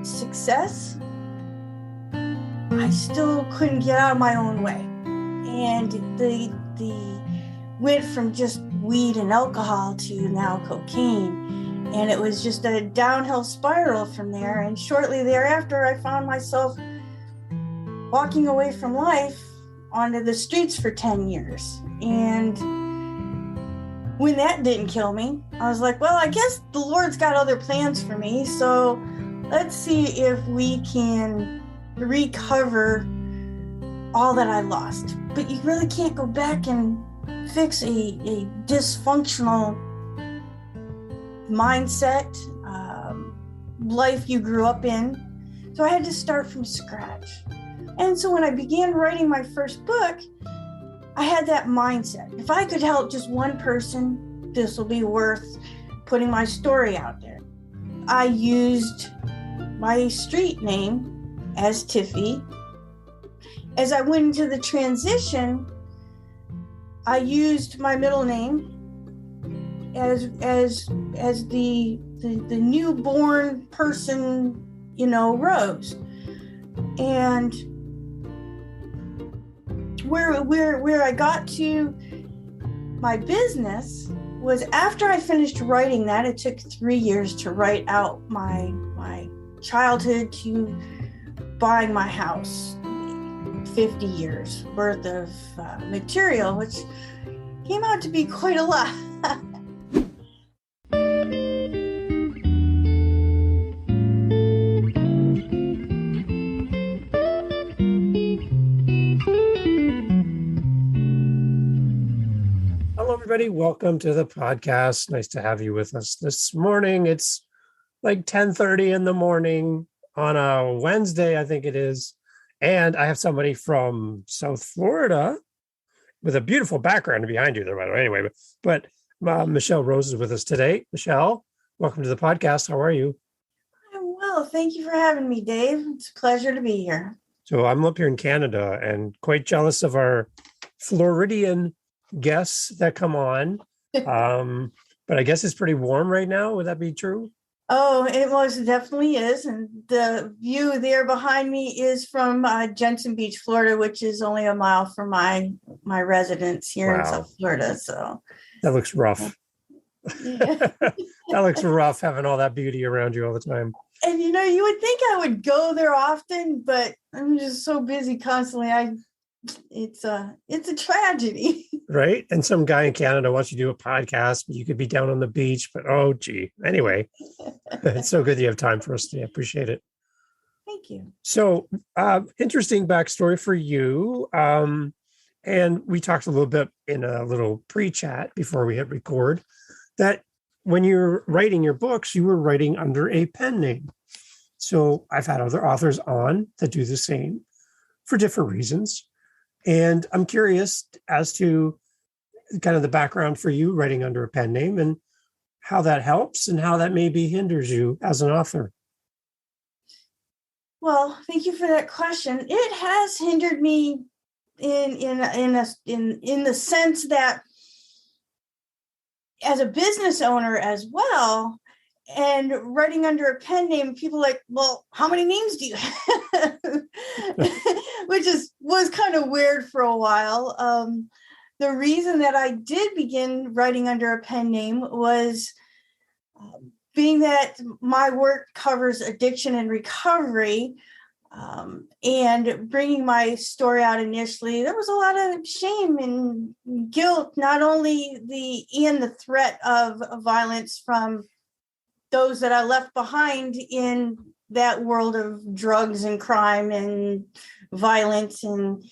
success, I still couldn't get out of my own way. And the went from just weed and alcohol to now cocaine. And it was just a downhill spiral from there. And shortly thereafter, I found myself walking away from life onto the streets for 10 years. And when that didn't kill me, I was like, well, I guess the Lord's got other plans for me. So let's see if we can recover all that I lost. But you really can't go back and fix a dysfunctional mindset, life you grew up in. So I had to start from scratch. And so when I began writing my first book, I had that mindset. If I could help just one person, this will be worth putting my story out there. I used my street name as Tiffy. As I went into the transition, I used my middle name as the newborn person, Rose. And where I got to my business was after I finished writing that. It took 3 years to write out my childhood to buying my house. 50 years worth of material, which came out to be quite a lot. Hello, everybody. Welcome to the podcast. Nice to have you with us this morning. It's like 10:30 in the morning on a Wednesday, I think it is. And I have somebody from South Florida with a beautiful background behind you there, by the way. Anyway, but Michele Rose is with us today. Michele, welcome to the podcast. How are you? I'm well. Thank you for having me, Dave. It's a pleasure to be here. So I'm up here in Canada and quite jealous of our Floridian guests that come on. But I guess it's pretty warm right now. Would that be true? Oh, it most definitely is. And the view there behind me is from Jensen Beach, Florida, which is only a mile from my residence here in South Florida. So that looks rough. Yeah. That looks rough having all that beauty around you all the time. And you would think I would go there often, but I'm just so busy constantly. It's a tragedy. Right? And some guy in Canada wants you to do a podcast, but you could be down on the beach, but oh gee. Anyway, it's so good you have time for us today. I appreciate it. Thank you. So interesting backstory for you. And we talked a little bit in a little pre-chat before we hit record that when you're writing your books, you were writing under a pen name. So I've had other authors on that do the same for different reasons. And I'm curious as to kind of the background for you writing under a pen name and how that helps and how that maybe hinders you as an author. Well, thank you for that question. It has hindered me in the sense that as a business owner as well, and writing under a pen name, people are like, well, how many names do you have? Which was kind of weird for a while. The reason that I did begin writing under a pen name was being that my work covers addiction and recovery, and bringing my story out initially, there was a lot of shame and guilt, not only the threat of violence from those that I left behind in that world of drugs and crime and violence. And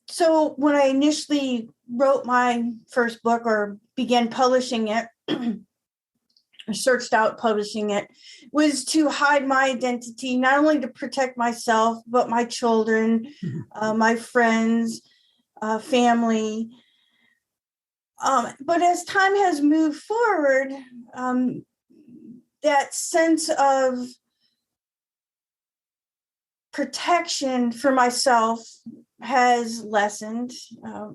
so when I initially wrote my first book or began publishing it, or searched out publishing it, was to hide my identity, not only to protect myself, but my children, my friends, family. But as time has moved forward, that sense of protection for myself has lessened.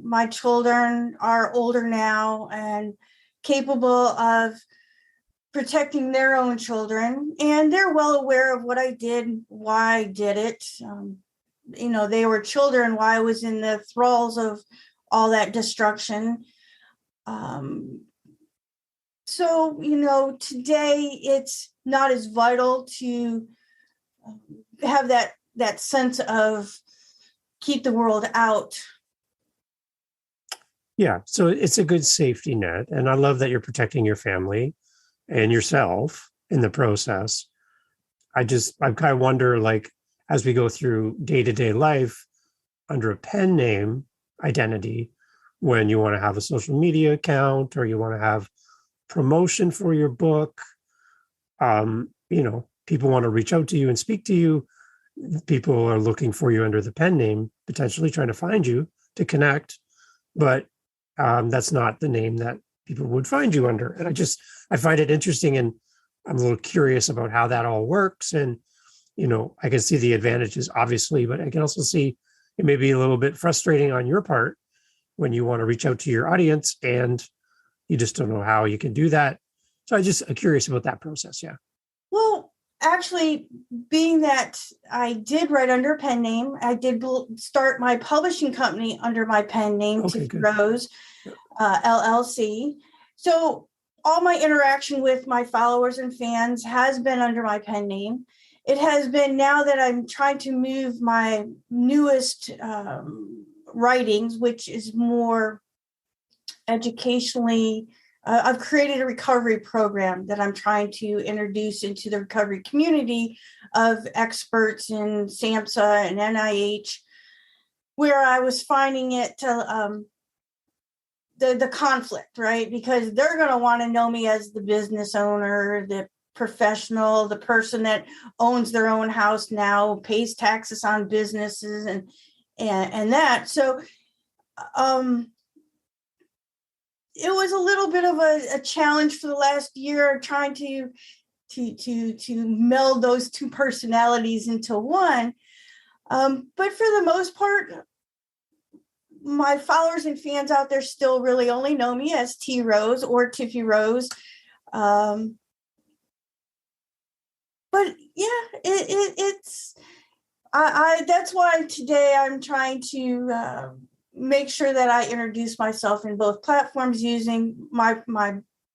My children are older now and capable of protecting their own children, and they're well aware of what I did, why I did it. They were children while I was in the thralls of all that destruction. So, today it's not as vital to have that sense of keep the world out. Yeah. So it's a good safety net. And I love that you're protecting your family and yourself in the process. I kind of wonder, like, as we go through day-to-day life under a pen name identity, when you want to have a social media account or you want to have promotion for your book, people want to reach out to you and speak to you. People are looking for you under the pen name, potentially trying to find you to connect, but that's not the name that people would find you under. And I find it interesting, and I'm a little curious about how that all works. And, I can see the advantages, obviously, but I can also see it may be a little bit frustrating on your part when you want to reach out to your audience and you just don't know how you can do that. So I'm curious about that process. Yeah. Well, actually, being that I did write under a pen name, I did start my publishing company under my pen name, Okay, Tiffy Rose, LLC. So all my interaction with my followers and fans has been under my pen name. It has been, now that I'm trying to move my newest writings, which is more educationally, I've created a recovery program that I'm trying to introduce into the recovery community of experts in SAMHSA and NIH, where I was finding it the conflict, right? Because they're going to want to know me as the business owner, the professional, the person that owns their own house now, pays taxes on businesses and that. So it was a little bit of a challenge for the last year, trying to meld those two personalities into one. But for the most part, my followers and fans out there still really only know me as T Rose or Tiffy Rose. But yeah, it's that's why today I'm trying to make sure that I introduce myself in both platforms using my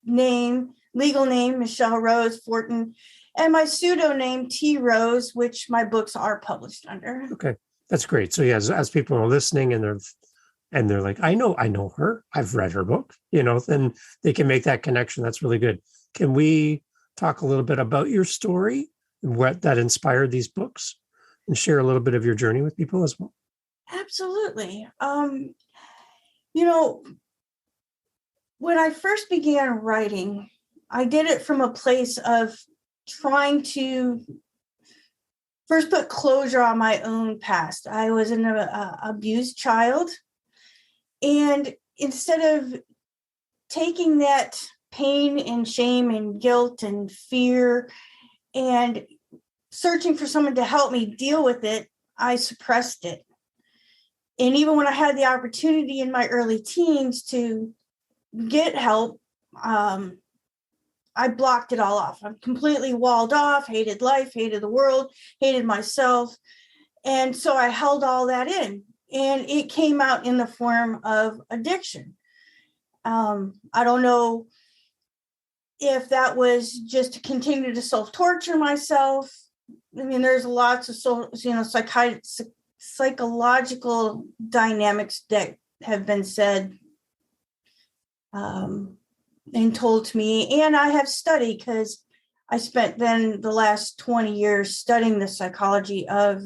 name, legal name, Michele Rose Fortin, and my pseudonym T Rose, which my books are published under. Okay, that's great. So yeah, as people are listening and they're like, I know her, I've read her book, then they can make that connection. That's really good. Can we talk a little bit about your story and what that inspired these books, and share a little bit of your journey with people as well? Absolutely. When I first began writing, I did it from a place of trying to first put closure on my own past. I was an abused child. And instead of taking that pain and shame and guilt and fear and searching for someone to help me deal with it, I suppressed it. And even when I had the opportunity in my early teens to get help, I blocked it all off. I'm completely walled off, hated life, hated the world, hated myself. And so I held all that in, and it came out in the form of addiction. I don't know if that was just to continue to self-torture myself. I mean, there's lots of psychological dynamics that have been said and told to me, and I have studied, because I spent then the last 20 years studying the psychology of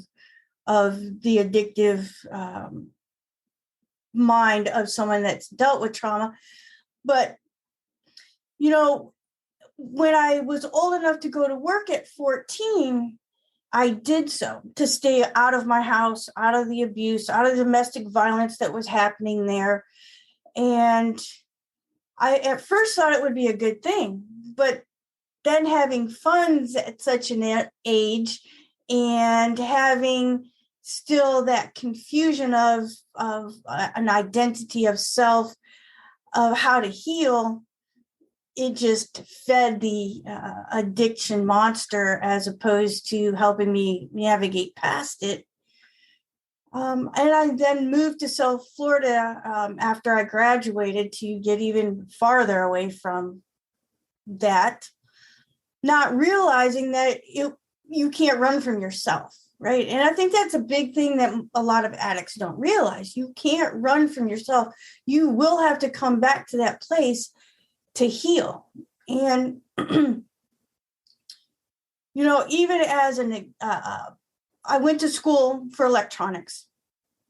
the addictive mind of someone that's dealt with trauma. But when I was old enough to go to work at 14, I did so to stay out of my house, out of the abuse, out of the domestic violence that was happening there. And I at first thought it would be a good thing, but then having funds at such an age and having still that confusion of an identity of self, of how to heal, it just fed the addiction monster as opposed to helping me navigate past it. And I then moved to South Florida after I graduated to get even farther away from that, not realizing that you can't run from yourself, right? And I think that's a big thing that a lot of addicts don't realize. You can't run from yourself. You will have to come back to that place to heal. And, even as I went to school for electronics,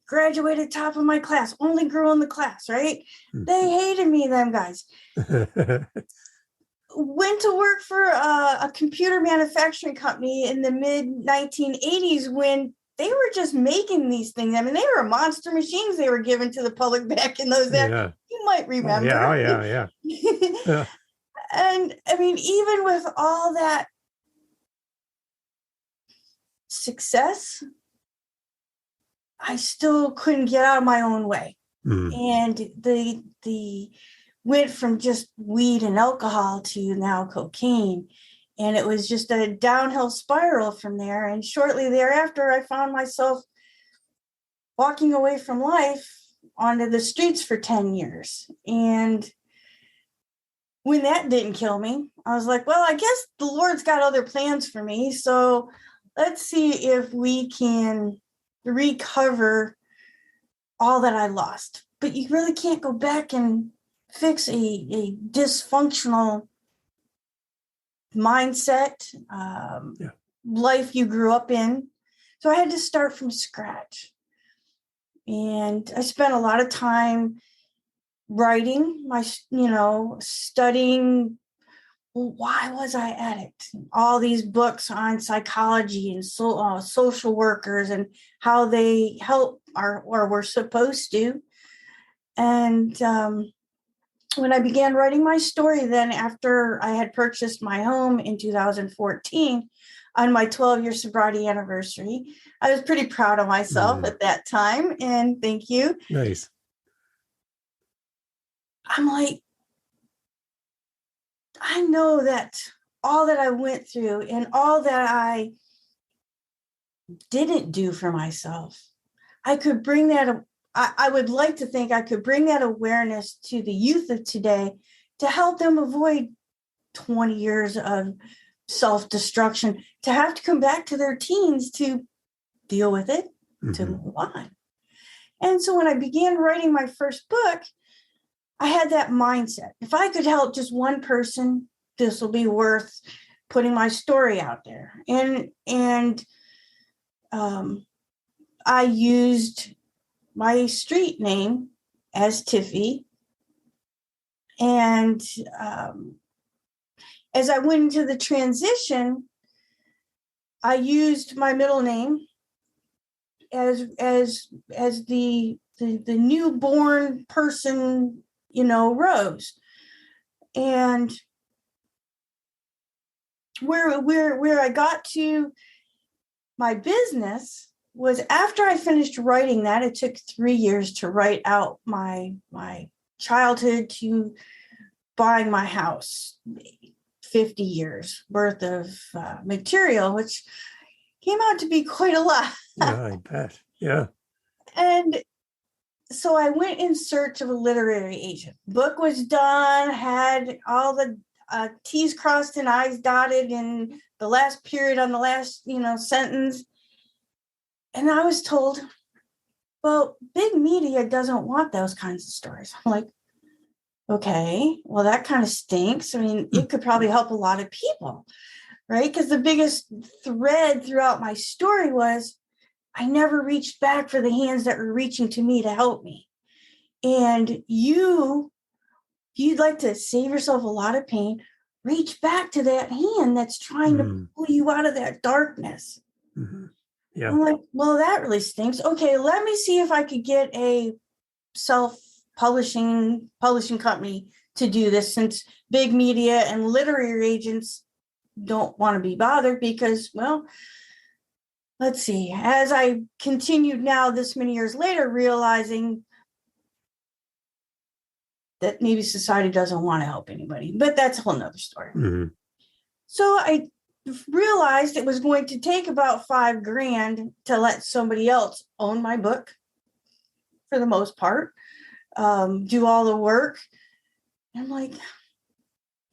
graduated top of my class, only girl in the class, right? They hated me, them guys. Went to work for a computer manufacturing company in the mid 1980s when they were just making these things. I mean, they were monster machines they were given to the public back in those days. Yeah. You might remember. Oh, yeah. Yeah. And I mean, even with all that success, I still couldn't get out of my own way. And the went from just weed and alcohol to now cocaine. And it was just a downhill spiral from there. And shortly thereafter, I found myself walking away from life onto the streets for 10 years. And when that didn't kill me, I was like, well, I guess the Lord's got other plans for me. So let's see if we can recover all that I lost. But you really can't go back and fix a dysfunctional mindset, life you grew up in. So I had to start from scratch. And I spent a lot of time writing, studying, why was I addict? All these books on psychology and social workers and how they help or were supposed to. And when I began writing my story, then after I had purchased my home in 2014 on my 12-year sobriety anniversary, I was pretty proud of myself at that time. And thank you. Nice. I'm like, I know that all that I went through and all that I didn't do for myself, I could bring that. I would like to think I could bring that awareness to the youth of today to help them avoid 20 years of self-destruction, to have to come back to their teens to deal with it, to move on. And so when I began writing my first book, I had that mindset. If I could help just one person, this will be worth putting my story out there. And I used my street name as Tiffy. And as I went into the transition, I used my middle name as the newborn person, Rose. And where I got to my business was after I finished writing that. It took 3 years to write out my childhood to buying my house, 50 years worth of material, which came out to be quite a lot. Yeah, I bet. Yeah. And so I went in search of a literary agent. Book was done, had all the T's crossed and I's dotted in the last period on the last, sentence. And I was told, well, big media doesn't want those kinds of stories. I'm like, okay, well, that kind of stinks. I mean, it could probably help a lot of people, right? Because the biggest thread throughout my story was I never reached back for the hands that were reaching to me to help me. And if you'd like to save yourself a lot of pain, reach back to that hand that's trying to pull you out of that darkness. Yeah. I'm like, well, that really stinks. Okay, let me see if I could get a publishing company to do this, since big media and literary agents don't want to be bothered because, well, let's see. As I continued now this many years later, realizing that maybe society doesn't want to help anybody, but that's a whole nother story. Mm-hmm. So I realized it was going to take about $5,000 to let somebody else own my book for the most part, do all the work. And I'm like,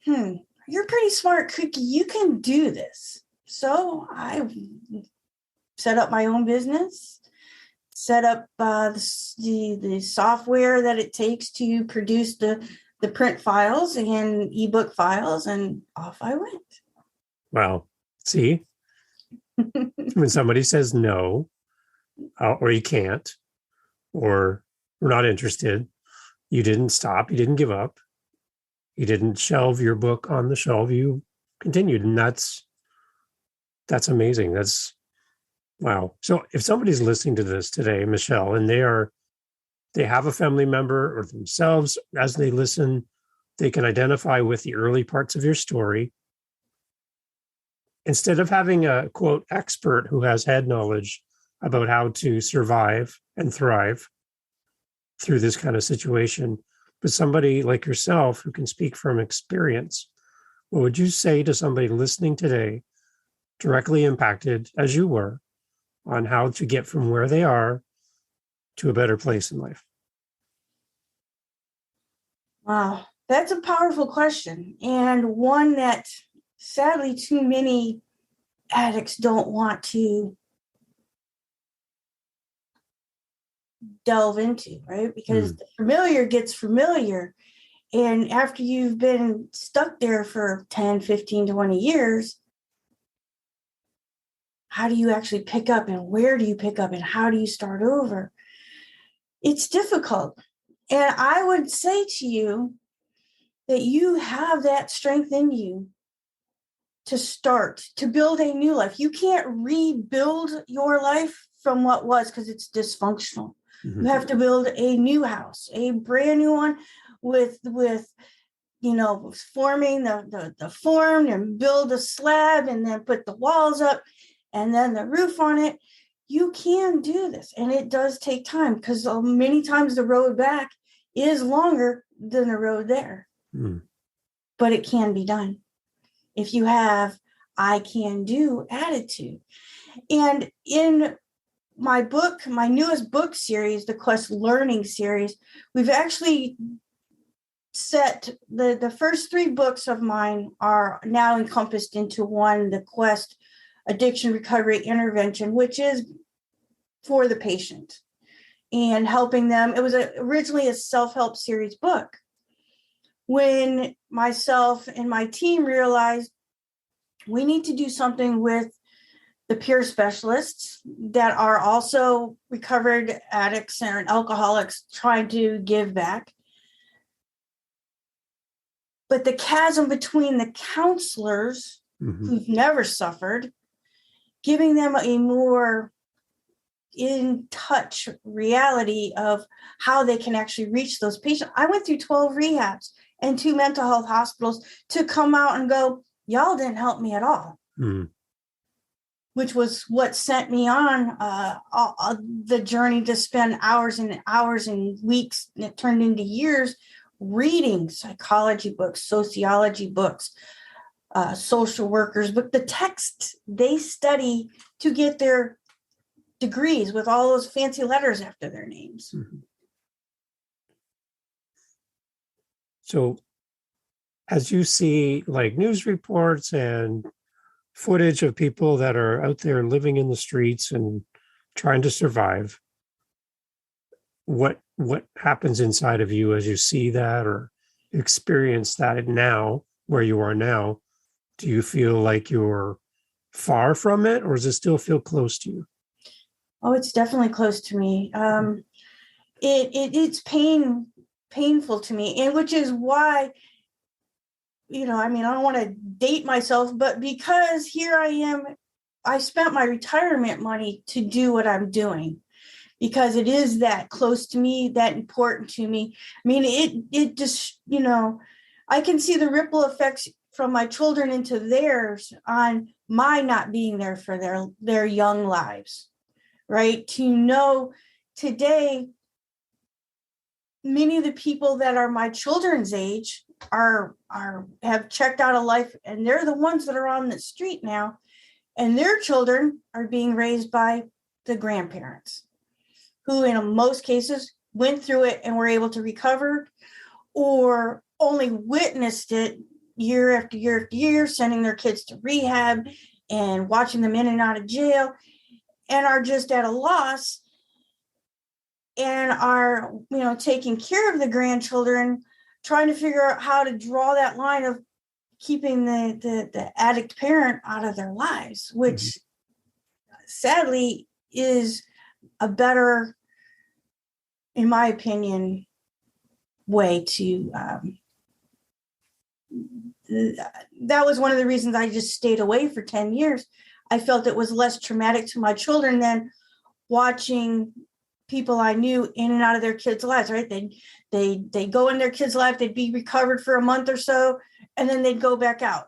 you're a pretty smart cookie. You can do this. So I set up my own business, set up the software that it takes to produce the print files and ebook files, and off I went. Wow. See, when somebody says no, or you can't, or we're not interested, you didn't stop, you didn't give up, you didn't shelve your book on the shelf, you continued. And that's amazing. That's wow. So if somebody's listening to this today, Michele, and they have a family member or themselves, as they listen, they can identify with the early parts of your story. Instead of having a, quote, expert who has head knowledge about how to survive and thrive through this kind of situation, but somebody like yourself who can speak from experience, what would you say to somebody listening today, directly impacted as you were, on how to get from where they are to a better place in life? Wow, that's a powerful question, and one that sadly too many addicts don't want to delve into, right? Because the familiar gets familiar. And after you've been stuck there for 10, 15, 20 years, how do you actually pick up, and where do you pick up, and how do you start over? It's difficult. And I would say to you that you have that strength in you to start, to build a new life. You can't rebuild your life from what was, because it's dysfunctional. Mm-hmm. You have to build a new house, a brand new one with forming the form, and build a slab, and then put the walls up, and then the roof on it. You can do this, and it does take time, because many times the road back is longer than the road there. But it can be done if you have I can do attitude. And in my book, my newest book series, the Quest Learning series, we've actually set the first 3 books of mine are now encompassed into one, the Quest Addiction Recovery Intervention, which is for the patient and helping them. It was originally a self-help series book. When myself and my team realized we need to do something with the peer specialists that are also recovered addicts and alcoholics trying to give back, but the chasm between the counselors who've never suffered, giving them a more in touch reality of how they can actually reach those patients. I went through 12 rehabs and 2 mental health hospitals to come out and go, y'all didn't help me at all. Which was what sent me on the journey to spend hours and hours and weeks, and it turned into years, reading psychology books, sociology books, social workers, but the text they study to get their degrees with all those fancy letters after their names. So as you see like news reports and footage of people that are out there living in the streets and trying to survive, what happens inside of you as you see that or experience that now, where you are now? Do you feel like you're far from it, or does it still feel close to you? Oh, it's definitely close to me. It's painful to me, and which is why, I don't want to date myself, but because here I am, I spent my retirement money to do what I'm doing, because it is that close to me, that important to me. I mean, it just, I can see the ripple effects from my children into theirs on my not being there for their young lives, right? To know today, many of the people that are my children's age have checked out of life, and they're the ones that are on the street now, and their children are being raised by the grandparents, who in most cases went through it and were able to recover, or only witnessed it year after year after year, sending their kids to rehab and watching them in and out of jail, and are just at a loss, and are, taking care of the grandchildren, trying to figure out how to draw that line of keeping the addict parent out of their lives, which sadly is a better, in my opinion, way to that was one of the reasons I just stayed away for 10 years. I felt it was less traumatic to my children than watching people I knew in and out of their kids' lives, right? They'd go in their kids' life, they'd be recovered for a month or so, and then they'd go back out.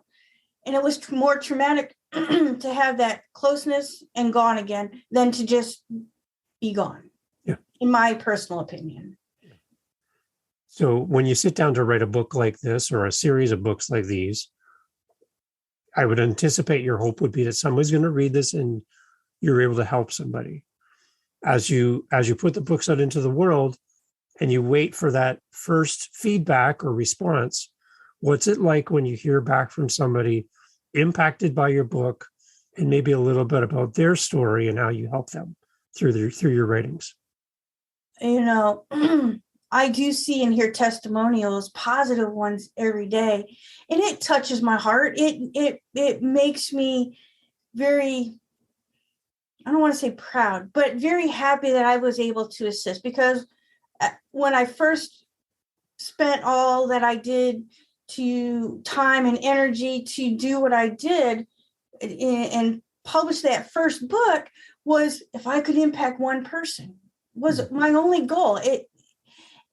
And it was more traumatic to have that closeness and gone again than to just be gone, in my personal opinion. So when you sit down to write a book like this, or a series of books like these, I would anticipate your hope would be that somebody's going to read this and you're able to help somebody. As you put the books out into the world and you wait for that first feedback or response, what's it like when you hear back from somebody impacted by your book and maybe a little bit about their story and how you help them through your writings? I do see and hear testimonials, positive ones every day, and it touches my heart. It makes me very, I don't want to say proud, but very happy that I was able to assist, because when I first spent all that I did to time and energy to do what I did and publish that first book, was if I could impact one person, was my only goal.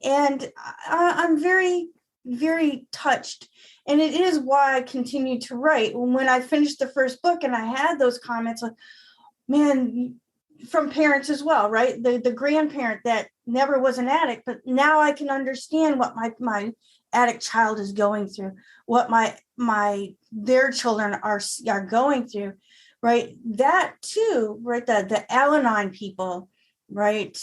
And I'm very, very touched. And it is why I continue to write. When I finished the first book and I had those comments, like, man, from parents as well, right? The grandparent that never was an addict, but now I can understand what my addict child is going through, what their children are going through, right? That too, right? The Al-Anon people, right?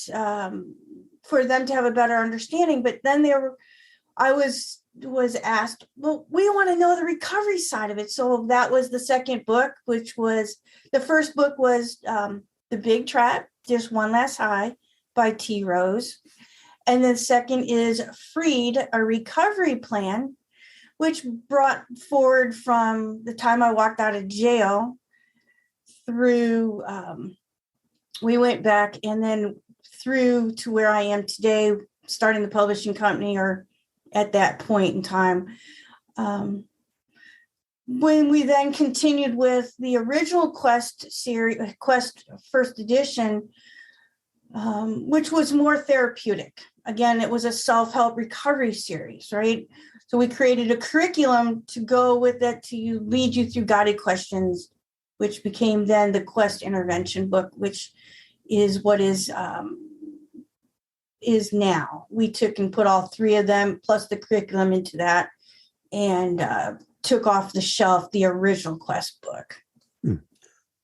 For them to have a better understanding. But then I was asked, well, we want to know the recovery side of it. So that was the second book, which was, the first book was The Big Trap, Just One Last High by Tiffy Rose. And then second is Freed, a recovery plan, which brought forward from the time I walked out of jail through, we went back and then through to where I am today, starting the publishing company, or at that point in time. When we then continued with the original Quest series, Quest first edition, which was more therapeutic. Again, it was a self-help recovery series, right? So we created a curriculum to go with it, to lead you through guided questions, which became then the Quest intervention book, which is what is now. We took and put all three of them plus the curriculum into that, and took off the shelf the original Quest book.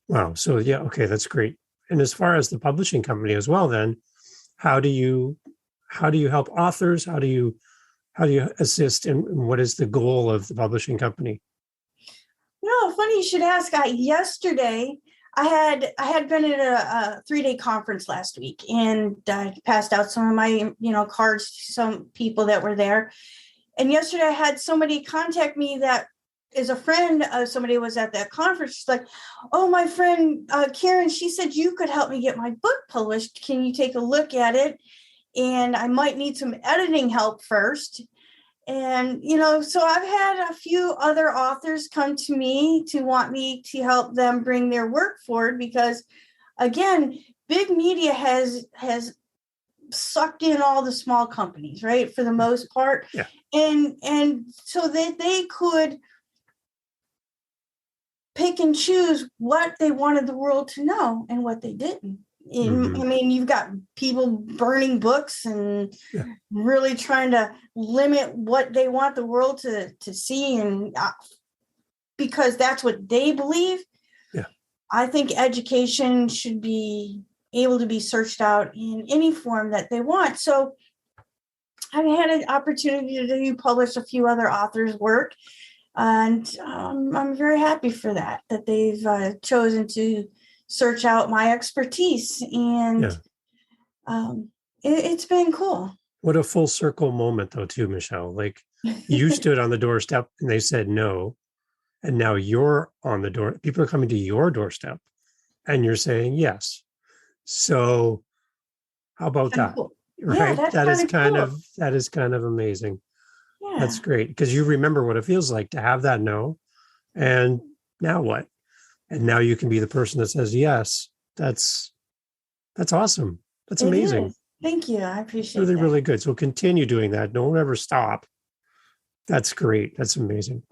Wow. So yeah, okay, that's great. And as far as the publishing company as well, then how do you help authors? How do you assist, and what is the goal of the publishing company? Funny you should ask. Yesterday I had been at a 3-day conference last week, and I passed out some of my, cards to some people that were there. And yesterday I had somebody contact me that is a friend of somebody who was at that conference. She's like, oh, my friend, Karen, she said you could help me get my book published. Can you take a look at it? And I might need some editing help first. And, so I've had a few other authors come to me to want me to help them bring their work forward, because, again, big media has sucked in all the small companies, right, for the most part. Yeah. And so that they could pick and choose what they wanted the world to know and what they didn't. Mhm. I mean, you've got people burning books and Yeah. really trying to limit what they want the world to see, and because that's what they believe. Yeah. I think education should be able to be searched out in any form that they want. So I've had an opportunity to publish a few other authors' work, and I'm very happy for that they've chosen to search out my expertise, and Yeah. It's been cool. What a full circle moment, though, too, Michele. Like, you stood on the doorstep and they said no. And now you're on the door. People are coming to your doorstep and you're saying yes. So how about Kind of that? cool. Yeah, Right? that's kind of cool. That is kind of amazing. Yeah, That's great because you remember what it feels like to have that no. And now what? And now you can be the person that says yes. That's awesome. That's it amazing. is. Thank you. I appreciate Really, that. really good. So continue doing that. Don't ever stop. That's great. That's amazing.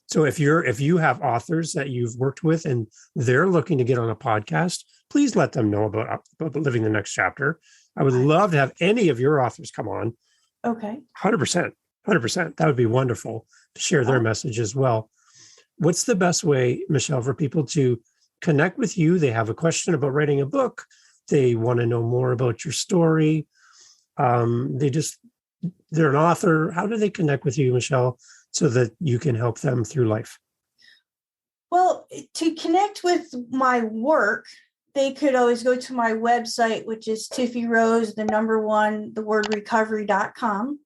So if you have authors that you've worked with and they're looking to get on a podcast, please let them know about Living the Next Chapter. I would love to have any of your authors come on. Okay. 100%. 100%. That would be wonderful to share their message as well. What's the best way, Michele, for people to connect with you? They have a question about writing a book. They want to know more about your story. They're an author. How do they connect with you, Michele, so that you can help them through life? Well, to connect with my work, they could always go to my website, which is Tiffy Rose, recovery.com.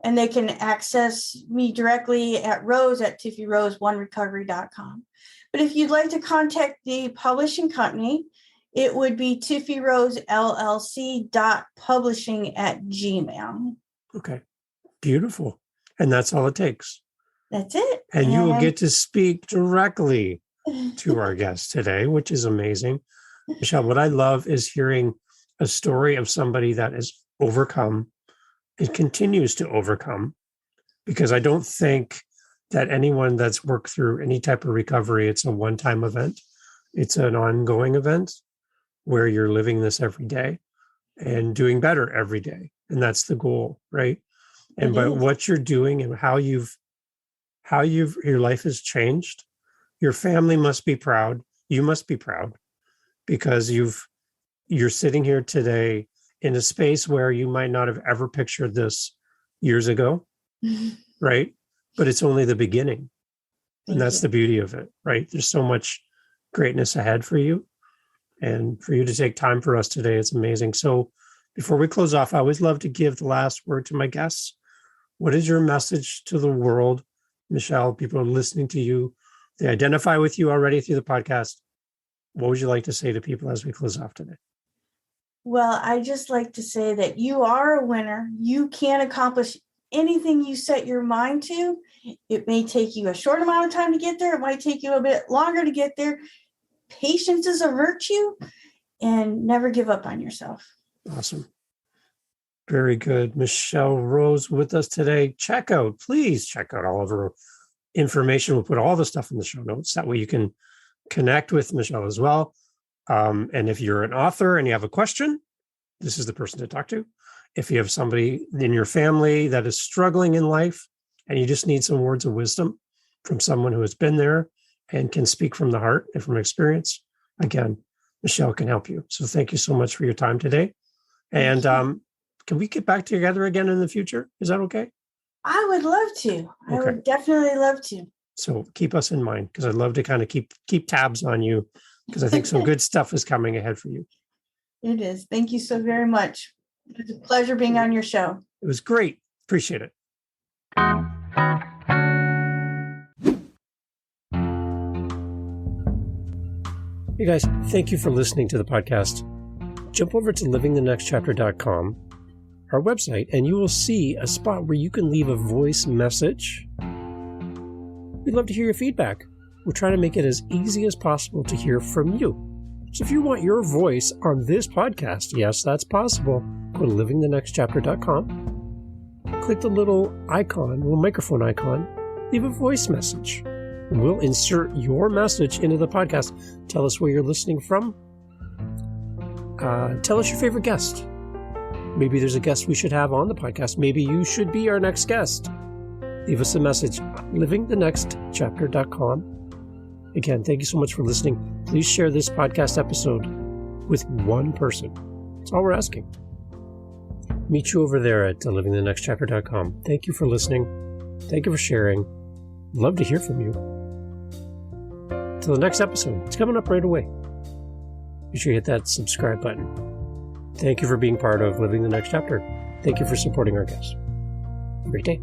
And they can access me directly at rose@tiffyrose1recovery.com. But if you'd like to contact the publishing company, it would be tiffyrosellc.publishing@gmail. Okay. Beautiful. And that's all it takes. That's it. And you will get to speak directly to our guest today, which is amazing. Michele, what I love is hearing a story of somebody that has overcome and continues to overcome, because I don't think that anyone that's worked through any type of recovery, it's a one-time event. It's an ongoing event where you're living this every day and doing better every day. And that's the goal, right? And by what you're doing and how your life has changed, your family must be proud. You must be proud because you're sitting here today in a space where you might not have ever pictured this years ago, right? But it's only the beginning. And that's the beauty of it, right? There's so much greatness ahead for you. And for you to take time for us today, it's amazing. So before we close off, I always love to give the last word to my guests. What is your message to the world, Michele? People are listening to you. They identify with you already through the podcast. What would you like to say to people as we close off today? Well, I just like to say that you are a winner. You can accomplish anything you set your mind to. It may take you a short amount of time to get there. It might take you a bit longer to get there. Patience is a virtue, and never give up on yourself. Awesome. Very good. Michele Rose with us today. Please check out all of her information. We'll put all the stuff in the show notes. That way you can connect with Michele as well. And if you're an author and you have a question, this is the person to talk to. If you have somebody in your family that is struggling in life and you just need some words of wisdom from someone who has been there and can speak from the heart and from experience, again, Michele can help you. So thank you so much for your time today. And can we get back together again in the future? Is that okay? I would love to. Okay. I would definitely love to. So keep us in mind, because I'd love to kind of keep tabs on you, because I think some good stuff is coming ahead for you. It is. Thank you so very much. It's a pleasure being on your show. It was great. Appreciate it. Hey guys, thank you for listening to the podcast. Jump over to livingthenextchapter.com, our website, and you will see a spot where you can leave a voice message. We'd love to hear your feedback. We're trying to make it as easy as possible to hear from you. So if you want your voice on this podcast, yes, that's possible. Go to livingthenextchapter.com. Click the little microphone icon, leave a voice message. And we'll insert your message into the podcast. Tell us where you're listening from. Tell us your favorite guest. Maybe there's a guest we should have on the podcast. Maybe you should be our next guest. Leave us a message, livingthenextchapter.com. Again, thank you so much for listening. Please share this podcast episode with one person. That's all we're asking. Meet you over there at livingthenextchapter.com. Thank you for listening. Thank you for sharing. Love to hear from you. Till the next episode. It's coming up right away. Be sure you hit that subscribe button. Thank you for being part of Living the Next Chapter. Thank you for supporting our guests. Have a great day.